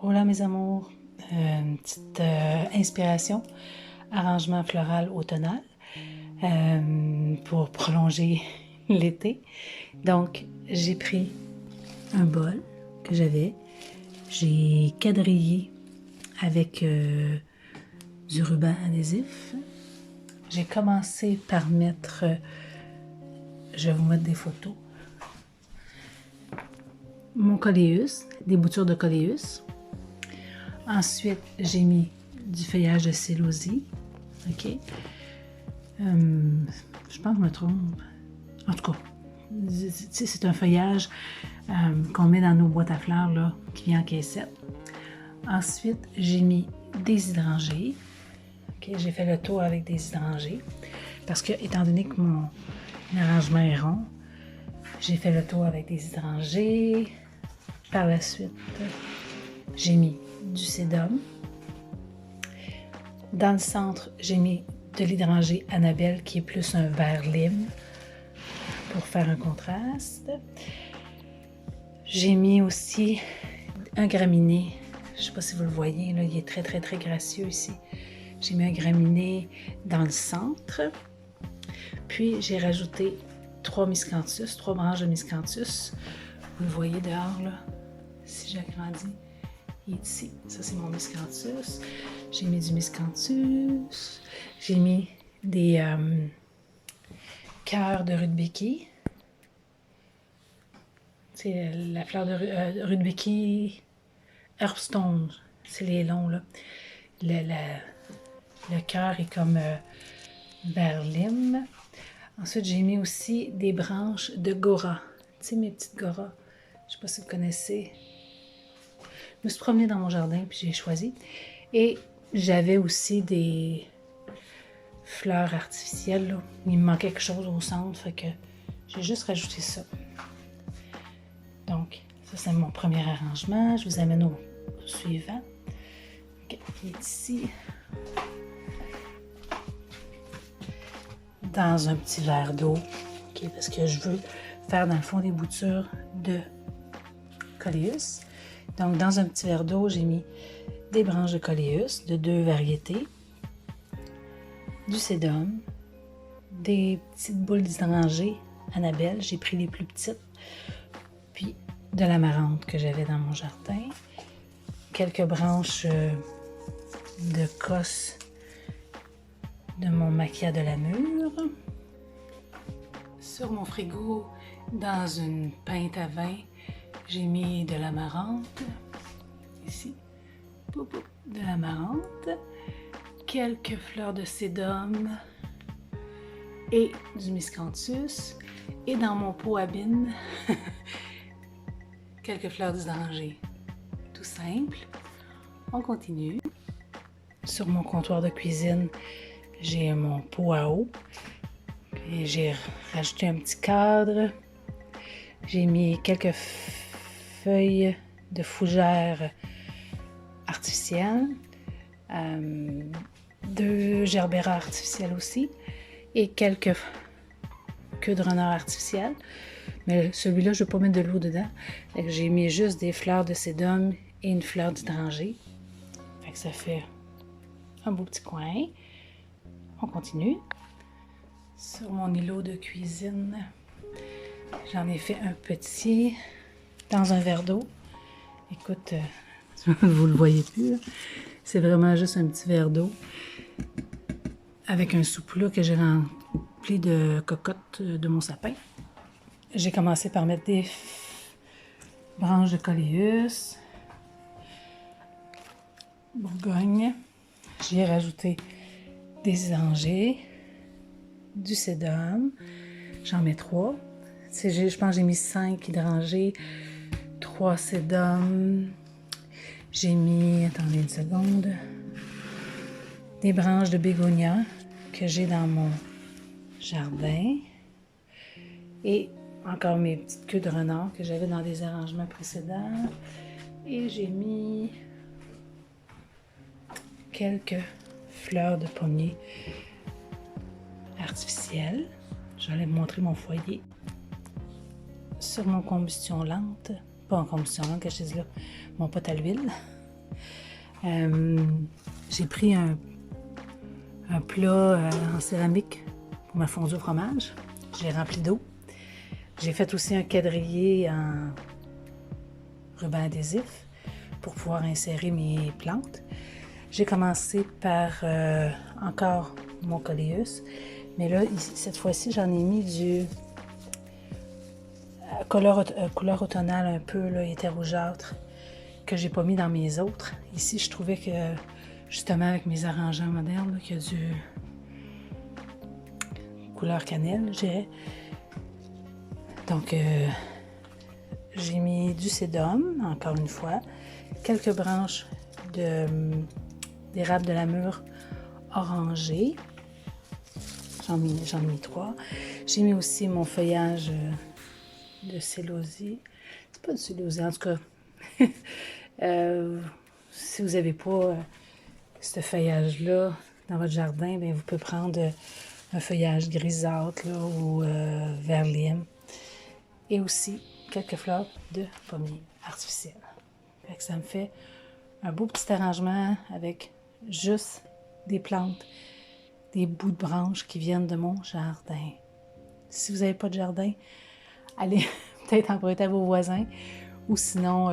Hola mes amours, une petite inspiration, arrangement floral automnal pour prolonger l'été. Donc j'ai pris un bol que j'avais, j'ai quadrillé avec du ruban adhésif. J'ai commencé par mettre, je vais vous mettre des photos, mon coléus, des boutures de coléus. Ensuite, j'ai mis du feuillage de célosie. OK? Je pense que je me trompe. En tout cas, c'est un feuillage qu'on met dans nos boîtes à fleurs, là, qui vient en caissette. Ensuite, j'ai mis des hydrangées. OK? J'ai fait le tour avec des hydrangées. Parce que, étant donné que mon arrangement est rond, j'ai fait le tour avec des hydrangées. Par la suite, j'ai mis du sédum. Dans le centre, j'ai mis de l'hydrangée Annabelle qui est plus un vert lime pour faire un contraste. J'ai mis aussi un graminé. Je ne sais pas si vous le voyez, là, il est très très très gracieux ici. J'ai mis un graminé dans le centre. Puis j'ai rajouté 3 branches de miscanthus. Vous le voyez dehors là, si j'agrandis. Il est ici. Ça, c'est mon miscanthus. J'ai mis du miscanthus. J'ai mis des cœurs de rudbeckie. C'est la fleur de rudbeckie Herbstone. C'est les longs, là. Le cœur est comme vert lime. Ensuite, j'ai mis aussi des branches de gora. Tu sais, mes petites goras. Je ne sais pas si vous connaissez. Je me suis promenée dans mon jardin puis j'ai choisi. Et j'avais aussi des fleurs artificielles. Là. Il me manquait quelque chose au centre, fait que j'ai juste rajouté ça. Donc, ça c'est mon premier arrangement. Je vous amène au suivant. Okay, qui est ici. Dans un petit verre d'eau. Okay, parce que je veux faire dans le fond des boutures de coléus. Donc, dans un petit verre d'eau, j'ai mis des branches de coléus de 2 variétés, du sédum, des petites boules d'hydrangée Annabelle, j'ai pris les plus petites, puis de l'amarante que j'avais dans mon jardin, quelques branches de cosse de mon maquia de la mûre. Sur mon frigo, dans une pinte à vin, j'ai mis de l'amarante, ici, de l'amarante, quelques fleurs de sédum et du miscanthus. Et dans mon pot à bine, quelques fleurs d'hydrangée. Tout simple. On continue. Sur mon comptoir de cuisine, j'ai mon pot à eau. Et j'ai rajouté un petit cadre. J'ai mis quelques feuilles de fougères artificielles, 2 gerbera artificielles aussi et quelques queues de renard artificielles. Mais celui-là, je ne vais pas mettre de l'eau dedans. J'ai mis juste des fleurs de sédum et une fleur d'hydrangée. Ça fait un beau petit coin. On continue. Sur mon îlot de cuisine, j'en ai fait un petit dans un verre d'eau. Écoute, vous le voyez plus. C'est vraiment juste un petit verre d'eau avec un sous-plat que j'ai rempli de cocottes de mon sapin. J'ai commencé par mettre des branches de coléus, bourgogne. J'y ai rajouté des hydrangées, du sédum. J'en mets 3. Je pense que j'ai mis 5 hydrangées, 3 sédum. J'ai mis, attendez une seconde, des branches de bégonia que j'ai dans mon jardin. Et encore mes petites queues de renard que j'avais dans des arrangements précédents. Et j'ai mis quelques fleurs de pommier artificielles. Je vais aller vous montrer mon foyer. Sur mon combustion lente, pas en combustion lente que je dis là, mon pot à l'huile. J'ai pris un plat en céramique pour ma fondue au fromage. J'ai rempli d'eau. J'ai fait aussi un quadrillé en ruban adhésif pour pouvoir insérer mes plantes. J'ai commencé par encore mon coléus, mais là, cette fois-ci, j'en ai mis du couleur automnale un peu, là, il était rougeâtre, que j'ai pas mis dans mes autres. Ici, je trouvais que, justement, avec mes arrangements modernes, qu'il y a du couleur cannelle, je dirais. Donc, j'ai mis du sédum, encore une fois, quelques branches d'érable de la mûre orangée. J'en ai mis 3. J'ai mis aussi mon feuillage de célosie. C'est pas du célosie, en tout cas. Si vous n'avez pas ce feuillage-là dans votre jardin, bien, vous pouvez prendre un feuillage grisâtre là, ou vert lime. Et aussi quelques fleurs de pommier artificiel. Fait que ça me fait un beau petit arrangement avec juste des plantes, des bouts de branches qui viennent de mon jardin. Si vous n'avez pas de jardin, allez peut-être emprunter à vos voisins ou sinon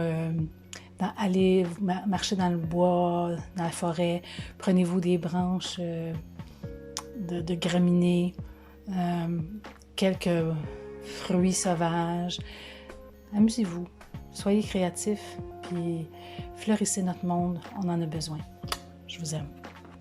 allez marcher dans le bois, dans la forêt, prenez-vous des branches de graminées, quelques fruits sauvages. Amusez-vous, soyez créatifs, puis fleurissez notre monde, on en a besoin. Je vous aime.